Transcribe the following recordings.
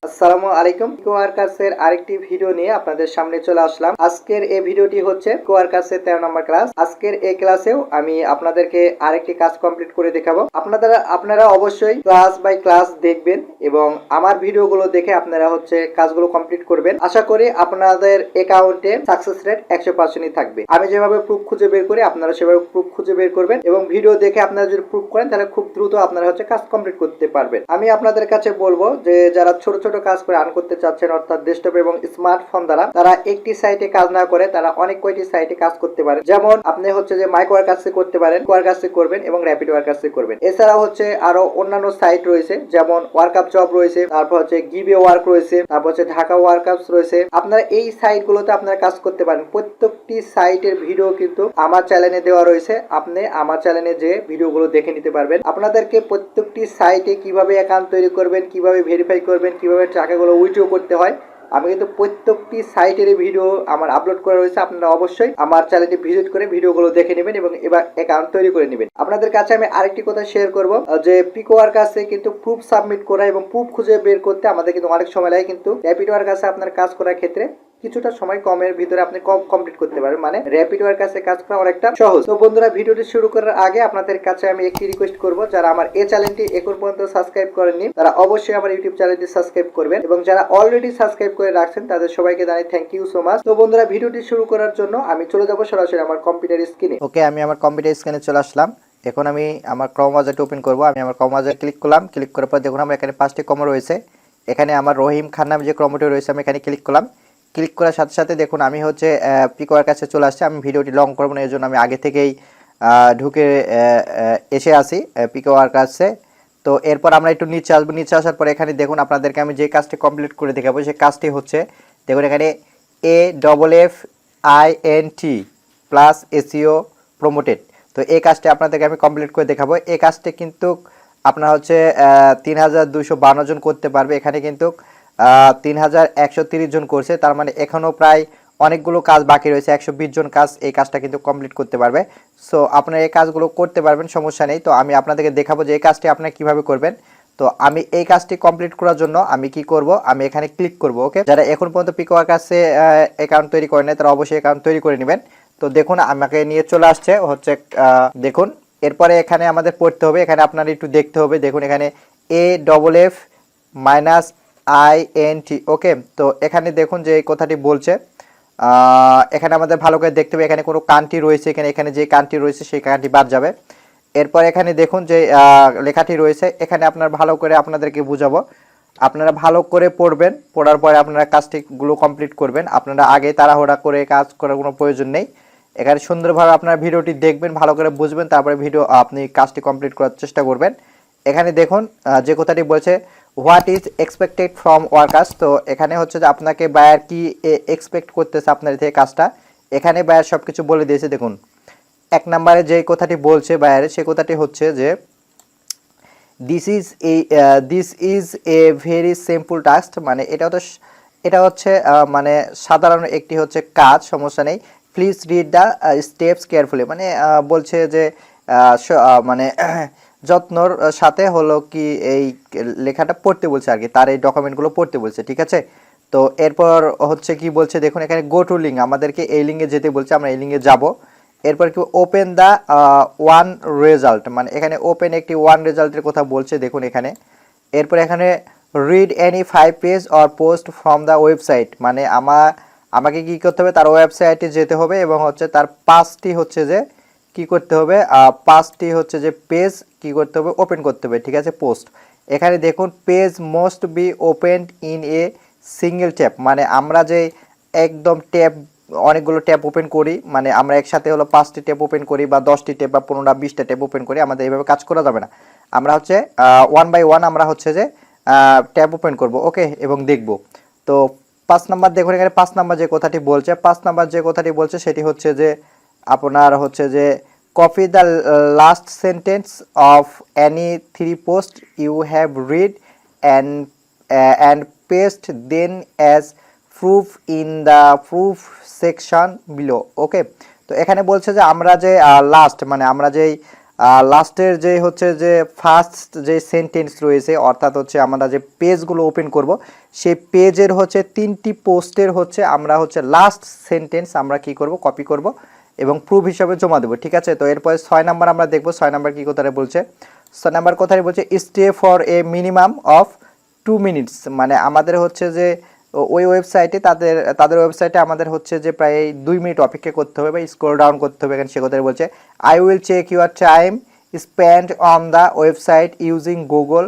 আসসালামু আলাইকুম। পিকওয়ার্কার্সের আরেকটি ভিডিও নিয়ে আপনাদের সামনে চলে আসলাম। আজকের এই ভিডিওটি হচ্ছে পিকওয়ার্কার্সের 13 নম্বর ক্লাস। আজকের এই ক্লাসেও আমি আপনাদেরকে আরেকটি কাজ কমপ্লিট করে দেখাবো। আপনারা অবশ্যই ক্লাস বাই ক্লাস দেখবেন এবং আমার ভিডিওগুলো দেখে আপনারা হচ্ছে কাজগুলো কমপ্লিট করবেন। আশা করি আপনাদের অ্যাকাউন্টে সাকসেস রেট 100%ই থাকবে। আমি যেভাবে প্রুফ খুঁজে বের করি আপনারা সেভাবে প্রুফ খুঁজে বের করবেন এবং ভিডিও দেখে আপনারা যদি প্রুফ করেন তাহলে খুব দ্রুত আপনারা হচ্ছে কাজ কমপ্লিট করতে পারবেন। আমি আপনাদের কাছে বলবো যে যারা ছোট ছোট কাজ করে আর্ন করতে চাচ্ছেন অর্থাৎ ডেস্কটপ এবং স্মার্টফোন দ্বারা, তারা একটি সাইটে কাজ না করে তারা অনেক কয়টি সাইটে কাজ করতে পারেন। যেমন আপনি হচ্ছে যে মাইক ওয়ার্কার্সে করতে পারেন, ওয়ার্কার্সে করবেন এবং র্যাপিড ওয়ার্কার্সে করবেন। এছাড়াও হচ্ছে আরো অন্যান্য সাইট রয়েছে, যেমন ওয়ার্কআপ জব রয়েছে, তারপর হচ্ছে গিভে ওয়ার্ক রয়েছে, তারপর হচ্ছে ঢাকা ওয়ার্কআপস রয়েছে। আপনারা এই সাইটগুলোতে আপনারা কাজ করতে পারেন। প্রত্যেকটি সাইটের ভিডিও কিন্তু আমার চ্যানেলে দেওয়া রয়েছে, আপনি আমার চ্যানেলে যে ভিডিওগুলো দেখে নিতে পারবেন। আপনাদেরকে প্রত্যেকটি সাইটে কিভাবে অ্যাকাউন্ট তৈরি করবেন, কিভাবে ভেরিফাই করবেন, কিভাবে টাকাগুলো উইথড্র করতে হয়, আমি কিন্তু প্রত্যেকটি সাইটের ভিডিও আমার আপলোড করা রয়েছে। আপনারা অবশ্যই আমার চ্যানেলটি ভিজিট করে ভিডিওগুলো দেখে নেবেন এবং এবার অ্যাকাউন্ট তৈরি করে নেবেন। আপনাদের কাছে আমি আরেকটি কথা শেয়ার করব যে পিকওয়ার্কার্সে কিন্তু প্রুফ সাবমিট করা এবং প্রুফ খুঁজে বের করতে আমাদের কিন্তু অনেক সময় লাগে, কিন্তু র্যাপিড ওয়ার্কার্সে আপনার কাজ করার ক্ষেত্রে কিছুটা সময় কমের ভিতরে আপনি কমপ্লিট করতে পারবেন। মানে র্যাপিড ওয়ার্কার্সে কাজ করা অনেকটা সহজ। তো বন্ধুরা, ভিডিওটি শুরু করার আগে আপনাদের কাছে আমি একটি রিকোয়েস্ট করব, যারা আমার এই চ্যানেলটি এখন পর্যন্ত সাবস্ক্রাইব করেননি তারা অবশ্যই আমার ইউটিউব চ্যানেলটি সাবস্ক্রাইব করবেন এবং যারা অলরেডি সাবস্ক্রাইব করে রাখছেন তাদের সবাইকে জানাই থ্যাংক ইউ সো মাচ। তো বন্ধুরা, ভিডিওটি শুরু করার জন্য আমি চলে যাব সরাসরি আমার কম্পিউটার স্ক্রিনে। ওকে, আমি আমার কম্পিউটার স্ক্রিনে চলে আসলাম। এখন আমি আমার ক্রোম ব্রাউজারটি ওপেন করব। আমি আমার ক্রোম ব্রাউজারে ক্লিক করলাম। ক্লিক করার পর দেখুন আমার এখানে 5টি ক্রম রয়েছে। এখানে আমার রহিম খান নামে যে ক্রমটি রয়েছে আমি এখানে ক্লিক করলাম। ক্লিক করার সাথে সাথে দেখুন আমি হচ্ছে পিকওয়ার্কার্সে চলে আসছে। আমি ভিডিওটি লং করব না, এর জন্য আমি আগে থেকেই ঢুকে এসে আসি পিকওয়ার্কার্সে। তো এরপর আমরা একটু নিচে আসবো। নিচে আসার পর এখানে দেখুন আপনাদেরকে আমি যে কাজটি কমপ্লিট করে দেখাবো সেই কাজটি হচ্ছে, দেখুন এখানে AFFINT প্লাস SEO প্রমোটেড। তো এই কাজটি আপনাদেরকে আমি কমপ্লিট করে দেখাবো। এই কাজটি কিন্তু আপনার হচ্ছে 3252 জন করতে পারবে। এখানে কিন্তু 3130 জন করছে, তার মানে এখনও প্রায় অনেকগুলো কাজ বাকি রয়েছে। 120 জন কাজ এই কাজটা কিন্তু কমপ্লিট করতে পারবে। সো আপনারা এই কাজগুলো করতে পারবেন, সমস্যা নেই। তো আমি আপনাদেরকে দেখাবো যে এই কাজটি আপনারা কিভাবে করবেন। তো আমি এই কাজটি কমপ্লিট করার জন্য আমি কি করব, আমি এখানে ক্লিক করব। ওকে, যারা এখন পর্যন্ত পিকওয়ার্কার্সে অ্যাকাউন্ট তৈরি করে নেয় তারা অবশ্যই অ্যাকাউন্ট তৈরি করে নেবেন। তো দেখুন আমাকে নিয়ে চলে আসছে হচ্ছে দেখুন এরপরে এখানে আমাদের পড়তে হবে, এখানে আপনারা একটু দেখতে হবে। দেখুন এখানে AFF-INT। ওকে, তো এখানে দেখুন যে এই কথাটি বলছে, এখানে আমাদের ভালো করে দেখতে হবে এখানে কোনো কান্ট্রি রয়েছে, এখানে যে কান্ট্রি রয়েছে সেই কান্ট্রি বাদ যাবে। এরপর এখানে দেখুন যে লেখাটি রয়েছে, এখানে আপনার ভালো করে আপনাদেরকে বুঝাবো। আপনারা ভালো করে পড়বেন, পড়ার পরে আপনারা কাজটিগুলো কমপ্লিট করবেন। আপনারা আগে তাড়াহুড়া করে কাজ করার কোনো প্রয়োজন নেই। এখানে সুন্দরভাবে আপনারা ভিডিওটি দেখবেন, ভালো করে বুঝবেন, তারপরে আপনি কাজটি কমপ্লিট করার চেষ্টা করবেন। এখানে দেখুন যে কথাটি বলছে what is expected from workers. তো এখানে হচ্ছে যে আপনাকে বায়ার কি এক্সপেক্ট করতেছে আপনার থেকে কাজটা, এখানে বায়ার সব কিছু বলে দিয়েছে। দেখুন 1 নম্বরে যে কথাটি বলছে বায়ারে, সে কথাটি হচ্ছে যে this is a very simple task. মানে এটা হচ্ছে মানে সাধারণ একটি হচ্ছে কাজ, সমস্যা নেই। Please read the steps carefully. মানে বলছে যে মানে যত্নর সাথে হলো কি এই লেখাটা পড়তে বলছে আর কি, তার এই ডকুমেন্টগুলো পড়তে বলছে, ঠিক আছে। তো এরপর হচ্ছে কি বলছে দেখুন এখানে গো টু লিঙ্ক, আমাদেরকে এই লিঙ্কে যেতে বলছে, আমরা এই লিঙ্কে যাব। এরপর কি ওপেন দ্য ওয়ান রেজাল্ট, মানে এখানে ওপেন একটি ওয়ান রেজাল্টের কথা বলছে দেখুন এখানে। এরপর এখানে read any 5 page or post from the website, মানে আমাকে কি করতে হবে, তার ওয়েবসাইটে যেতে হবে এবং হচ্ছে তার 5টি হচ্ছে যে কি করতে হবে, 5টি হচ্ছে যে পেজ কি করতে হবে, ওপেন করতে হবে, ঠিক আছে, পোস্ট। এখানে দেখুন page must be opened in a single tap, মানে আমরা যে একদম ট্যাপ অনেকগুলো ট্যাপ ওপেন করি, মানে আমরা একসাথে হলো 5টি ট্যাপ ওপেন করি বা 10টি ট্যাপ বা 15টা 20টা ট্যাপ ওপেন করি, আমাদের এইভাবে কাজ করা যাবে না। আমরা হচ্ছে 1 বাই 1 আমরা হচ্ছে যে ট্যাব ওপেন করব। ওকে, এবং দেখব। তো 5 নাম্বার দেখুন এখানে 5 নাম্বার যে কথাটি বলছে, 5 নাম্বার যে কথাটি বলছে সেটি হচ্ছে যে আপনার হচ্ছে যে copy the last sentence of any 3 post you have read and paste them as proof in the proof section below. Okay, তো এখানে বলছে যে আমরা যে লাস্ট মানে আমরা যেই লাস্টের যে হচ্ছে যে ফার্স্ট যে সেন্টেন্স রয়েছে, অর্থাৎ হচ্ছে আমরা যে পেজগুলো ওপেন করব সেই পেজের হচ্ছে 3টি পোস্টের হচ্ছে আমরা হচ্ছে লাস্ট সেন্টেন্স আমরা কি করব, কপি করব এবং প্রুফ হিসাবে জমা দেবো। ঠিক আছে, তো এরপরে 6 নাম্বার আমরা দেখব। 6 নাম্বার কি কথাটা বলছে? 6 নাম্বার কথাই বলছে stay for a minimum of 2 minutes. মানে আমাদের হচ্ছে যে ওই ওয়েবসাইটে তাদের ওয়েবসাইটে আমাদের হচ্ছে যে প্রায় 2 মিনিট অপেক্ষা করতে হবে বা স্ক্রল ডাউন করতে হবে। এখানে সে কথাই বলছে I will check your time spend on the website using Google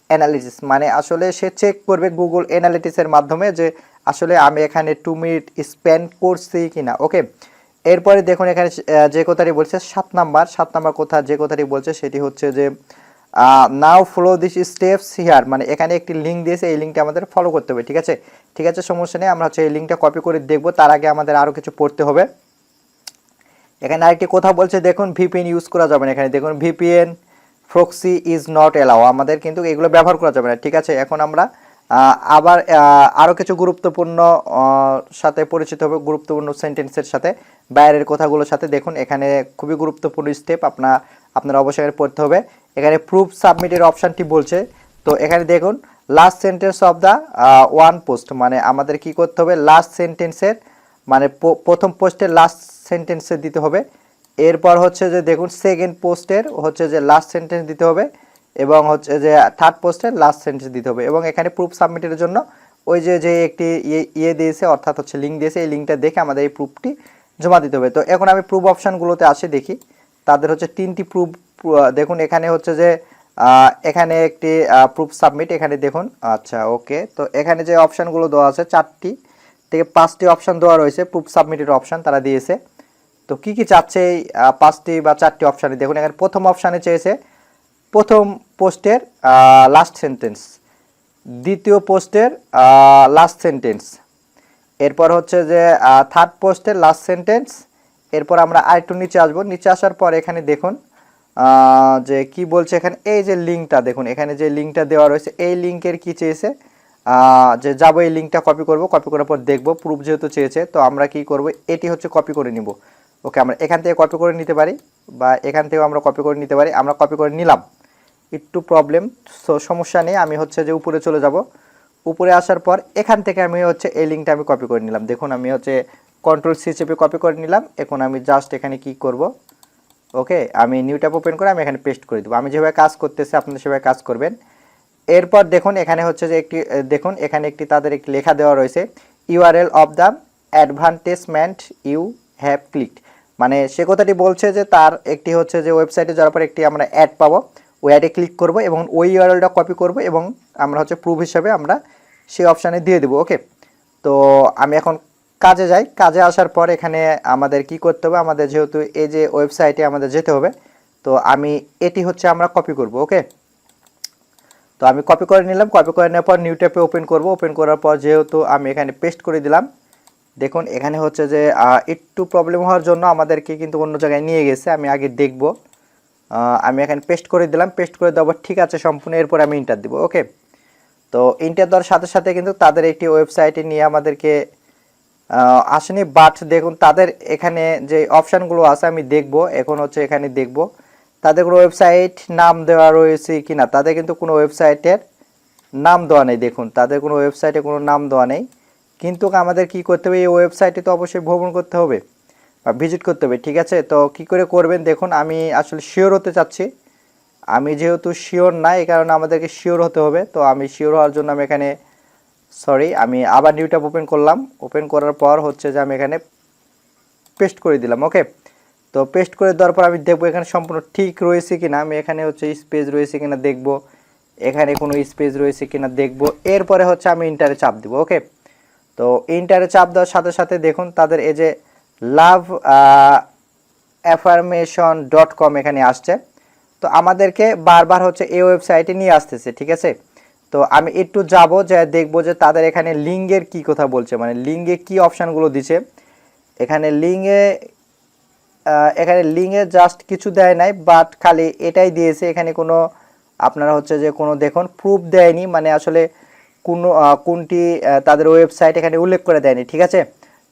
analysis. মানে আসলে সে চেক করবে গুগল অ্যানালিটিক্সের মাধ্যমে যে আসলে আমি এখানে 2 মিনিট স্পেন্ড করছি কিনা। ওকে, এরপরে দেখুন এখানে যে কথাটি বলছে 7 নাম্বার কথা যে কথাটি বলছে সেটি হচ্ছে যে নাও ফলো দিস স্টেপস হিয়ার। মানে এখানে একটি লিঙ্ক দিয়েছে, এই লিঙ্কটা আমাদের ফলো করতে হবে। ঠিক আছে, ঠিক আছে, সমস্যা নেই, আমরা হচ্ছে এই লিঙ্কটা কপি করে দেখব। তার আগে আমাদের আরও কিছু পড়তে হবে। এখানে আরেকটি কথা বলছে দেখুন ভিপিএন ইউজ করা যাবে না। এখানে দেখুন VPN proxy is not allow, আমাদের কিন্তু এগুলো ব্যবহার করা যাবে না। ঠিক আছে, এখন আমরা আবার আরও কিছু গুরুত্বপূর্ণ সাথে পরিচিত হবে, গুরুত্বপূর্ণ সেন্টেন্সের সাথে, বাইরের কথাগুলোর সাথে। দেখুন এখানে খুবই গুরুত্বপূর্ণ স্টেপ আপনারা অবশ্যই পড়তে হবে। এখানে প্রুফ সাবমিটের অপশানটি বলছে, তো এখানে দেখুন last sentence of the one post. মানে আমাদের কি করতে হবে, লাস্ট সেন্টেন্সের মানে প্রথম পোস্টের লাস্ট সেন্টেন্সে দিতে হবে। এরপর হচ্ছে যে দেখুন সেকেন্ড পোস্টের হচ্ছে যে লাস্ট সেন্টেন্স দিতে হবে এবং হচ্ছে যে থার্ড পোস্টের লাস্ট সেন্টেন্স দিতে হবে। এবং এখানে প্রুফ সাবমিটের জন্য ওই যে একটি ইয়ে দিয়েছে, অর্থাৎ হচ্ছে লিঙ্ক দিয়েছে, এই লিঙ্কটা দেখে আমাদের এই প্রুফটি জমা দিতে হবে। তো এখন আমি প্রুফ অপশানগুলোতে আসি, দেখি তাদের হচ্ছে 3টি প্রুফ। দেখুন এখানে হচ্ছে যে এখানে একটি প্রুফ সাবমিট, এখানে দেখুন। আচ্ছা ওকে, তো এখানে যে অপশানগুলো দেওয়া আছে 4টি থেকে 5টি অপশান দেওয়া রয়েছে, প্রুফ সাবমিটের অপশান তারা দিয়েছে। তো কি কি চাচ্ছে এই 5টি বা 4টি অপশানে? দেখুন এখানে প্রথম অপশানে চেয়েছে প্রথম পোস্টের লাস্ট সেন্টেন্স, দ্বিতীয় পোস্টের লাস্ট সেন্টেন্স, এরপর হচ্ছে যে থার্ড পোস্টের লাস্ট সেন্টেন্স। এরপর আমরা আরেকটু নিচে আসবো, নিচে আসার পর এখানে দেখুন যে কি বলছে, এখানে এই যে লিঙ্কটা দেখুন, এখানে যে লিঙ্কটা দেওয়া রয়েছে এই লিঙ্কের কি চেয়েছে, যে যাবো এই লিঙ্কটা কপি করব, কপি করার পর দেখবো প্রুফ যেহেতু চেয়েছে তো আমরা কি করব, এটি হচ্ছে কপি করে নিব। ওকে, আমরা এখান থেকে কপি করে নিতে পারি বা এখান থেকেও আমরা কপি করে নিতে পারি। আমরা কপি করে নিলাম, একটু প্রবলেম, সো সমস্যা নেই। আমি হচ্ছে যে উপরে চলে যাব, উপরে আসার পর এখান থেকে আমি হচ্ছে এই লিঙ্কটা আমি কপি করে নিলাম। দেখুন আমি হচ্ছে কন্ট্রোল-সি চেপে কপি করে নিলাম। এখন আমি জাস্ট এখানে কি করব, ওকে, আমি নিউ ট্যাব ওপেন করে আমি এখানে পেস্ট করে দেবো। আমি যেভাবে কাজ করতেছি আপনারা সেভাবে কাজ করবেন। এরপর দেখুন এখানে হচ্ছে যে একটি দেখুন এখানে একটি তাদের একটি লেখা দেওয়া রয়েছে URL of the advertisement you have clicked. মানে সে কথাটি বলছে যে তার একটি হচ্ছে যে ওয়েবসাইটে যাওয়ার পর একটি আমরা অ্যাড পাবো, ওই অ্যাডে ক্লিক করব এবং ওই ইউআরএলটা কপি করব এবং আমরা হচ্ছে প্রুফ হিসাবে আমরা সেই অপশানে দিয়ে দেবো। ওকে, তো আমি এখন কাজে যাই। কাজে আসার পর এখানে আমাদের কি করতে হবে, আমাদের যেহেতু এই যে ওয়েবসাইটে আমাদের যেতে হবে, তো আমি এটি হচ্ছে আমরা কপি করব। ওকে, তো আমি কপি করে নিলাম, কপি করে নেওয়ার পর নিউ ট্যাবে ওপেন করব। ওপেন করার পর যেহেতু আমি এখানে পেস্ট করে দিলাম, দেখুন এখানে হচ্ছে যে একটু প্রবলেম হওয়ার জন্য আমাদেরকে কিন্তু অন্য জায়গায় নিয়ে গেছে, আমি আগে দেখব। আমি এখানে পেস্ট করে দিলাম, পেস্ট করে দেওয়ার ঠিক আছে সম্পূর্ণ। এরপর আমি ইন্টার দিব। ওকে, তো ইন্টার দেওয়ার সাথে সাথে কিন্তু তাদের একটি ওয়েবসাইটে নিয়ে আমাদেরকে আসেনি, বাট দেখুন তাদের এখানে যে অপশানগুলো আছে আমি দেখব। এখন হচ্ছে এখানে দেখব তাদের কোনো ওয়েবসাইট নাম দেওয়া রয়েছে কিনা। তাদের কিন্তু কোনো ওয়েবসাইটের নাম দেওয়া নেই। দেখুন তাদের কোনো ওয়েবসাইটে কোনো নাম দেওয়া নেই, কিন্তু আমাদের কি করতে হবে, এই ওয়েবসাইটে তো অবশ্যই ভ্রমণ করতে হবে বা ভিজিট করতে হবে। ঠিক আছে, তো কি করে করবেন দেখুন, আমি আসলে শিওর হতে চাচ্ছি। আমি যেহেতু শিওর না এই কারণে আমাদেরকে শিওর হতে হবে। তো আমি শিওর হওয়ার জন্য আমি এখানে আমি আবার নিউ ট্যাব ওপেন করলাম। ওপেন করার পর হচ্ছে যে আমি এখানে পেস্ট করে দিলাম। ওকে, তো পেস্ট করে দেওয়ার পর আমি দেখবো এখানে সম্পূর্ণ ঠিক রয়েছে কিনা। আমি এখানে হচ্ছে স্পেস রয়েছে কিনা দেখব, এখানে কোনো স্পেস রয়েছে কিনা দেখব। এরপরে হচ্ছে আমি ইন্টারে চাপ দিব। ওকে, তো ইন্টারে চাপ দেওয়ার সাথে সাথে দেখুন তাদের এই যে লাভ affirmation.com এখানে আসছে। তো আমাদেরকে বারবার হচ্ছে এই ওয়েবসাইটে নিয়ে আসতেছে। ঠিক আছে, তো আমি একটু যাব যে দেখবো যে তাদের এখানে লিঙ্কের কি কথা বলছে, মানে লিঙ্কে কি অপশানগুলো দিছে। এখানে লিঙ্কে জাস্ট কিছু দেয় নাই, বাট খালি এটাই দিয়েছে। এখানে কোনো আপনারা হচ্ছে যে কোনো দেখুন প্রুফ দেয়নি, মানে আসলে কোনো কোনটি তাদের ওয়েবসাইট এখানে উল্লেখ করে দেয়নি। ঠিক আছে,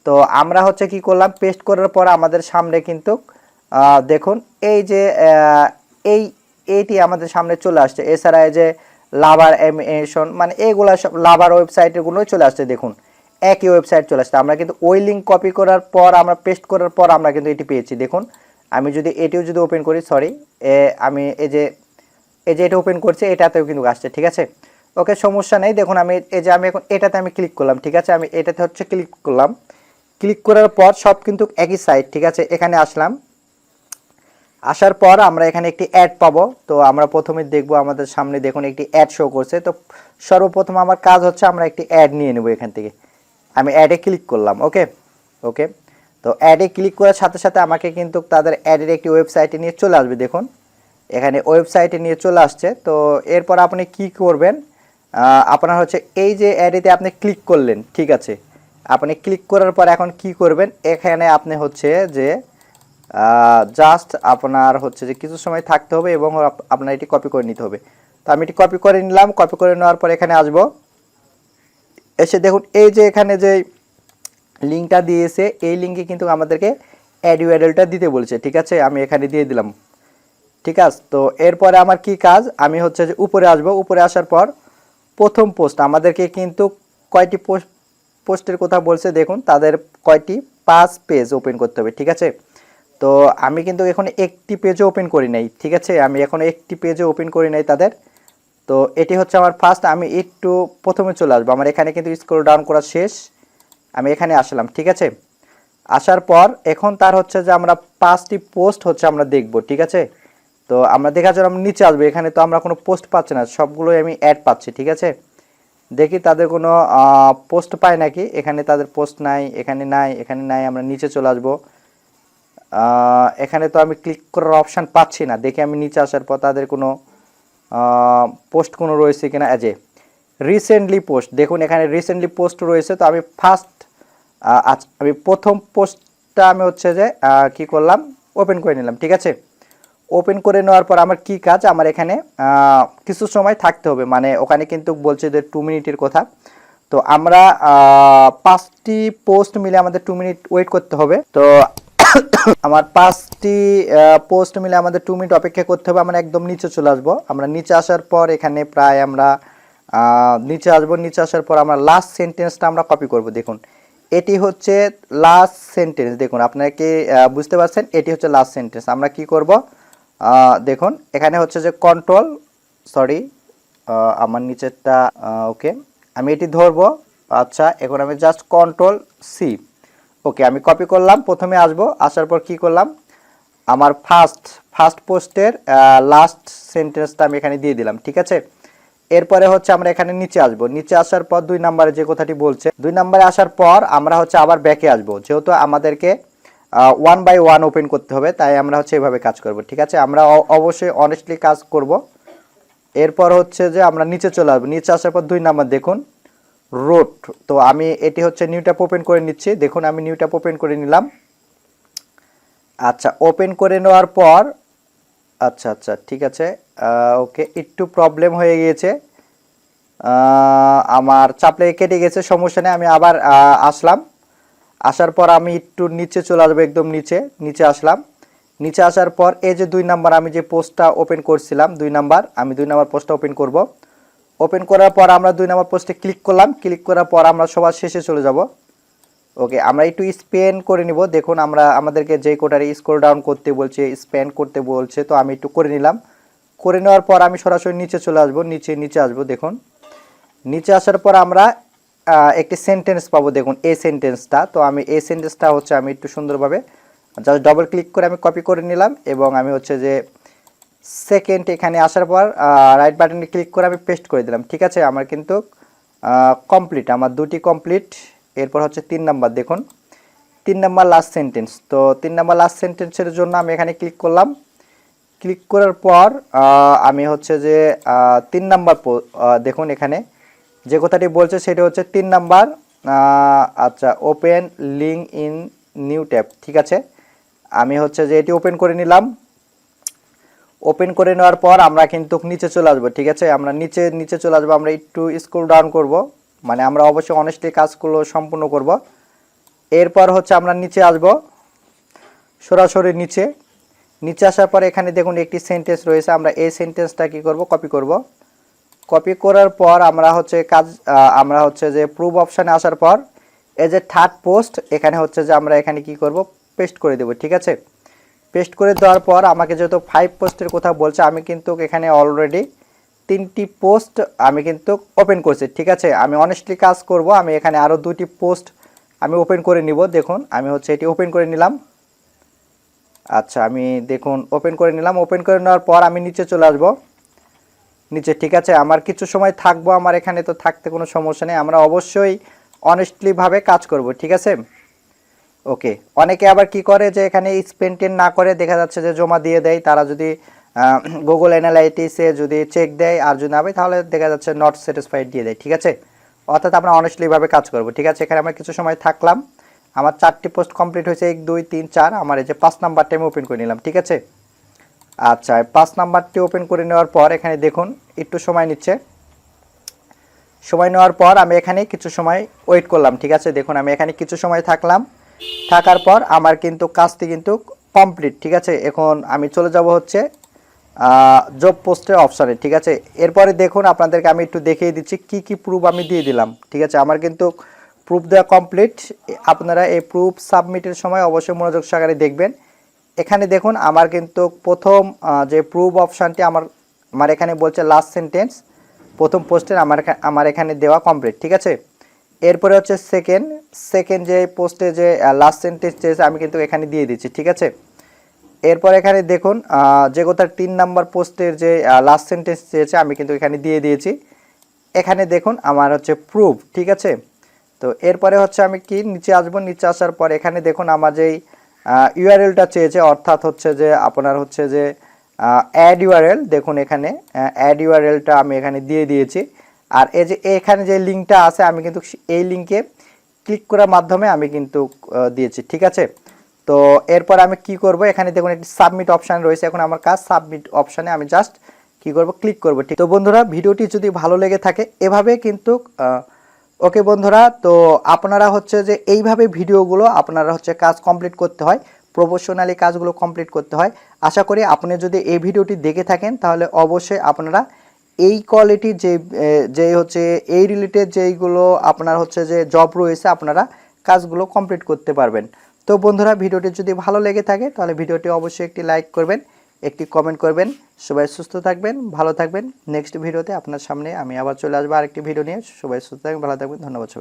তো আমরা হচ্ছে কি করলাম, পেস্ট করার পর আমাদের সামনে কিন্তু দেখুন এই যে এইটি আমাদের সামনে চলে আসছে। এছাড়া এই যে লাভার অ্যানিমেশন মানে এগুলা সব লাভার ওয়েবসাইটগুলোই চলে আসছে। দেখুন একই ওয়েবসাইট চলে আসছে। আমরা কিন্তু ওই লিঙ্ক কপি করার পর আমরা পেস্ট করার পর আমরা কিন্তু এটি পেয়েছি। দেখুন আমি যদি এটিও যদি ওপেন করি, সরি আমি এই যে এটা ওপেন করছি, এটাতেও কিন্তু আসছে। ঠিক আছে, ওকে সমস্যা নেই। দেখুন আমি এই যে আমি এখন এটাতে আমি ক্লিক করলাম। ঠিক আছে, আমি এটাতে হচ্ছে ক্লিক করলাম। ক্লিক করার পর সব কিন্তু একই সাইট। ঠিক আছে, এখানে আসলাম। আসার পর আমরা এখানে একটি অ্যাড পাবো। তো আমরা প্রথমে দেখব আমাদের সামনে দেখুন একটি অ্যাড শো করছে। তো সর্বপ্রথম আমার কাজ হচ্ছে আমরা একটি অ্যাড নিয়ে নেব এখান থেকে। আমি অ্যাডে ক্লিক করলাম। ওকে ওকে, তো অ্যাডে ক্লিক করার সাথে সাথে আমাকে কিন্তু তাদের অ্যাডের একটি ওয়েবসাইটে নিয়ে চলে আসবে। দেখুন এখানে ওয়েবসাইটে নিয়ে চলে আসছে। তো এরপর আপনি কি করবেন, আপনার হচ্ছে এই যে অ্যাডেতে আপনি ক্লিক করলেন। ঠিক আছে, আপনি ক্লিক করার পর এখন কি করবেন, এখানে আপনি হচ্ছে যে জাস্ট আপনার হচ্ছে যে কিছু সময় থাকতে হবে এবং আপনার এটি কপি করে নিতে হবে। তো আমি এটি কপি করে নিলাম। কপি করে নেওয়ার পর এখানে আসব। এসে দেখুন এই যে এখানে যে লিঙ্কটা দিয়েছে, এই লিঙ্কে কিন্তু আমাদেরকে অ্যাড ইউআরএলটা দিতে বলেছে। ঠিক আছে, আমি এখানে দিয়ে দিলাম। ঠিক আছে, তো এরপরে আমার কি কাজ, আমি হচ্ছে যে উপরে আসব। উপরে আসার পর প্রথম পোস্ট আমাদেরকে কিন্তু কয়টি পোস্টের কথা বলছে, দেখুন তাদের কয়টি 5 পেজ ওপেন করতে হবে। ঠিক আছে, তো আমি কিন্তু এখন একটি পেজও ওপেন করি নাই। ঠিক আছে, আমি এখন একটি পেজও ওপেন করি নাই তাদের। তো এটি হচ্ছে আমার ফার্স্ট। আমি একটু প্রথমে চলে আসবো। আমার এখানে কিন্তু স্ক্রল ডাউন করা শেষ। আমি এখানে আসলাম। ঠিক আছে, আসার পর এখন তার হচ্ছে যে আমরা 5টি পোস্ট হচ্ছে আমরা দেখব। ঠিক আছে, তো আমরা দেখার জন্য আমরা নিচে আসবো। এখানে তো আমরা কোনো পোস্ট পাচ্ছি না, সবগুলোই আমি অ্যাড পাচ্ছি। ঠিক আছে, দেখি তাদের কোনো পোস্ট পাই নাকি। এখানে তাদের পোস্ট নাই, এখানে নাই, এখানে নাই। আমরা নিচে চলে আসবো। এখানে তো আমি ক্লিক করার অপশান পাচ্ছি না। দেখি আমি নিচে আসার পর তাদের কোনো পোস্ট কোনো রয়েছে কিনা। যে রিসেন্টলি পোস্ট, দেখুন এখানে রিসেন্টলি পোস্ট রয়েছে। তো আমি আমি প্রথম পোস্টটা আমি হচ্ছে যে কি করলাম, ওপেন করে নিলাম। ঠিক আছে, ওপেন করে নেওয়ার পর আমার কি কাজ, আমার এখানে কিছু সময় থাকতে হবে। মানে ওখানে কিন্তু বলছে যে 2 মিনিটের কথা। তো আমরা 5টি পোস্ট মিলে আমাদের 2 মিনিট ওয়েট করতে হবে। তো আমার 5টি পোস্ট মিলে আমাদের 2 মিনিট অপেক্ষা করতে হবে। আমরা একদম নিচে চলে আসবো। আমরা নিচে আসার পর এখানে প্রায় আমরা নিচে আসবো। নিচে আসার পর আমরা লাস্ট সেন্টেন্সটা আমরা কপি করব। দেখুন এটি হচ্ছে লাস্ট সেন্টেন্স। দেখুন আপনারা কি বুঝতে পারছেন, এটি হচ্ছে লাস্ট সেন্টেন্স। আমরা কি করব, দেখুন এখানে হচ্ছে যে কন্ট্রোল, সরি আমার নিচেরটা, ওকে আমি এটি ধরবো। আচ্ছা, এখন আমি জাস্ট কন্ট্রোল সি। ওকে, আমি কপি করলাম। প্রথমে আসবো, আসার পর কি করলাম, আমার ফার্স্ট পোস্টের লাস্ট সেন্টেন্সটা আমি এখানে দিয়ে দিলাম। ঠিক আছে, এরপরে হচ্ছে আমরা এখানে নিচে আসব। নিচে আসার পর 2 নম্বরে যে কথাটি বলছে, 2 নম্বরে আসার পর আমরা হচ্ছে আবার ব্যাকে আসব। যেহেতু আমাদেরকে 1 বাই 1 ওপেন করতে হবে, তাই আমরা হচ্ছে এভাবে কাজ করব। ঠিক আছে, আমরা অবশ্যই অনেস্টলি কাজ করব। এরপর হচ্ছে যে আমরা নিচে চলে আসবো। নিচে আসার পর 2 নম্বর দেখুন রোড। তো আমি এটি হচ্ছে নিউ ট্যাব ওপেন করে নিচ্ছি। দেখুন আমি নিউ ট্যাব ওপেন করে নিলাম। আচ্ছা, ওপেন করে নেওয়ার পর আচ্ছা আচ্ছা ঠিক আছে, ওকে একটু প্রবলেম হয়ে গিয়েছে, আমার চাপলে কেটে গেছে, সমস্যা নেই। আমি আবার আসলাম। আসার পর আমি একটু নিচে চলে আসবো, একদম নিচে আসলাম। নিচে আসার পর এই যে 2 নাম্বার আমি যে পোস্টটা ওপেন করছিলাম, 2 নাম্বার, আমি 2 নাম্বার পোস্টটা ওপেন করব। ওপেন করার পর আমরা 2 নাম্বার পোস্টে ক্লিক করলাম। ক্লিক করার পর আমরা সবার শেষে চলে যাব। ওকে, আমরা একটু স্পেন করে নিব। দেখুন আমাদেরকে যে কোটারে স্ক্রল ডাউন করতে বলছে, স্পেন করতে বলছে, তো আমি একটু করে নিলাম। করে নেওয়ার পর আমি সরাসরি নিচে চলে আসবো। নিচে আসবো। দেখুন নিচে আসার পর আমরা একটি সেন্টেন্স পাবো। দেখুন এই সেন্টেন্সটা, তো আমি এই সেন্টেন্সটা হচ্ছে আমি একটু সুন্দরভাবে জাস্ট ডবল ক্লিক করে আমি কপি করে নিলাম এবং আমি হচ্ছে যে সেকেন্ড এখানে আসার পর রাইট বাটনে ক্লিক করে আমি পেস্ট করে দিলাম। ঠিক আছে, আমার কিন্তু কমপ্লিট, আমার 2টি কমপ্লিট। এরপর হচ্ছে 3 নাম্বার, দেখুন 3 নাম্বার লাস্ট সেন্টেন্স। তো 3 নাম্বার লাস্ট সেন্টেন্সের জন্য আমি এখানে ক্লিক করলাম। ক্লিক করার পর আমি হচ্ছে যে 3 নাম্বার দেখুন এখানে যে কথাটি বলছে সেটা হচ্ছে 3 নাম্বার। আচ্ছা, open link in new tab. ঠিক আছে, আমি হচ্ছে যে এটি ওপেন করে নিলাম। ওপেন করে নেওয়ার পর আমরা কিন্তু নিচে চলে আসবো। ঠিক আছে, আমরা নিচে চলে আসবো। আমরা একটু স্ক্রল ডাউন করব, মানে আমরা অবশ্যই অনেস্টলি কাজগুলো সম্পূর্ণ করব। এরপর হচ্ছে আমরা নিচে আসব, সরাসরি নিচে আসার পর এখানে দেখুন একটি সেন্টেন্স রয়েছে, আমরা এই সেন্টেন্সটা কি করব, কপি করব। কপি করার পর আমরা হচ্ছে আমরা হচ্ছে যে প্রুফ অপশানে আসার পর এই যে থার্ড পোস্ট এখানে হচ্ছে যে আমরা এখানে কি করব, পেস্ট করে দেব। ঠিক আছে, পেস্ট করে দেওয়ার পর আমাকে যেহেতু 5 পোস্টের কথা বলছে, আমি কিন্তু এখানে অলরেডি 3টি পোস্ট আমি কিন্তু ওপেন করছি। ঠিক আছে, আমি অনেস্টলি কাজ করব, আমি এখানে আরও 2টি পোস্ট আমি ওপেন করে নিব। দেখুন আমি হচ্ছে এটি ওপেন করে নিলাম। আচ্ছা, আমি দেখুন ওপেন করে নিলাম। ওপেন করে নেওয়ার পর আমি নিচে চলে আসবো নিচে। ঠিক আছে, আমার কিছু সময় থাকবো, আমার এখানে তো থাকতে কোনো সমস্যা নেই, আমরা অবশ্যই অনেস্টলিভাবে কাজ করব। ঠিক আছে, ওকে। অনেকে আবার কি করে যে এখানে স্পেন্টেন না করে দেখা যাচ্ছে যে জমা দিয়ে দেয়, তারা যদি গুগল অ্যানালাইটিক্সে যদি চেক দেয় আর যদি না পায় তাহলে দেখা যাচ্ছে নট স্যাটিসফাইড দিয়ে দেয়। ঠিক আছে, অর্থাৎ আমরা অনেস্টলিভাবে কাজ করব। ঠিক আছে, এখানে আমরা কিছু সময় থাকলাম, আমার 4টি পোস্ট কমপ্লিট হয়েছে, 1 2 3 4, আমার এই যে 5 নাম্বারটা আমি ওপেন করে নিলাম। ঠিক আছে, আচ্ছা 5 নাম্বারটি ওপেন করে নেওয়ার পর এখানে দেখুন একটু সময় নিচ্ছে। সময় নেওয়ার পর আমি এখানে কিছু সময় ওয়েট করলাম। ঠিক আছে, দেখুন আমি এখানে কিছু সময় থাকলাম, থাকার পর আমার কিন্তু কাজটি কিন্তু কমপ্লিট। ঠিক আছে, এখন আমি চলে যাব হচ্ছে জব পোস্টের অপশানে। ঠিক আছে, এরপরে দেখুন আপনাদেরকে আমি একটু দেখিয়ে দিচ্ছি কি কি প্রুফ আমি দিয়ে দিলাম। ঠিক আছে, আমার কিন্তু প্রুফ দেওয়া কমপ্লিট। আপনারা এই প্রুফ সাবমিটের সময় অবশ্যই মনোযোগ সহকারে দেখবেন। এখানে দেখুন আমার কিন্তু প্রথম যে প্রুফ অপশানটি আমার এখানে বলছে লাস্ট সেন্টেন্স, প্রথম পোস্টের আমার এখানে দেওয়া কমপ্লিট। ঠিক আছে, এরপরে হচ্ছে সেকেন্ড যে পোস্টে যে লাস্ট সেন্টেন্স চেয়েছে আমি কিন্তু এখানে দিয়ে দিচ্ছি। ঠিক আছে, এরপর এখানে দেখুন যে কোথায় 3 নাম্বার পোস্টের যে লাস্ট সেন্টেন্স চেয়েছে আমি কিন্তু এখানে দিয়ে দিয়েছি। এখানে দেখুন আমার হচ্ছে প্রুফ। ঠিক আছে, তো এরপরে হচ্ছে আমি কি নিচে আসবো, নিচে আসার পর এখানে দেখুন আমার যেই ইউআরএলটা চেয়েছে, অর্থাৎ হচ্ছে যে আপনার হচ্ছে যে অ্যাড ইউআরএল, দেখুন এখানে অ্যাড ইউআরএলটা আমি এখানে দিয়ে দিয়েছি। আর এই যে এখানে যে লিঙ্কটা আছে আমি কিন্তু এই লিঙ্কে ক্লিক করার মাধ্যমে আমি কিন্তু দিয়েছি। ঠিক আছে, তো এরপর আমি কি করব, এখানে দেখুন একটি সাবমিট অপশান রয়েছে, এখন আমার কাজ সাবমিট অপশানে আমি জাস্ট কি করব, ক্লিক করব। ঠিক, তো বন্ধুরা ভিডিওটি যদি ভালো লেগে থাকে এভাবে কিন্তু ওকে বন্ধুরা, তো আপনারা হচ্ছে যে এইভাবে ভিডিওগুলো আপনারা হচ্ছে কাজ কমপ্লিট করতে হয়, প্রফেশনালি কাজগুলো কমপ্লিট করতে হয়। আশা করি আপনি যদি এই ভিডিওটি দেখে থাকেন তাহলে অবশ্যই আপনারা এই কোয়ালিটির যে হচ্ছে এই রিলেটেড যেইগুলো আপনার হচ্ছে যে জব রয়েছে আপনারা কাজগুলো কমপ্লিট করতে পারবেন। তো বন্ধুরা ভিডিওটি যদি ভালো লেগে থাকে তাহলে ভিডিওটি অবশ্যই একটি লাইক করবেন, একটি কমেন্ট করবেন। সবাই সুস্থ থাকবেন, ভালো থাকবেন। নেক্সট ভিডিওতে আপনার সামনে আমি আবার চলে আসবো আরেকটি ভিডিও নিয়ে। সবাই সুস্থ থাকবেন, ভালো থাকবেন, ধন্যবাদ।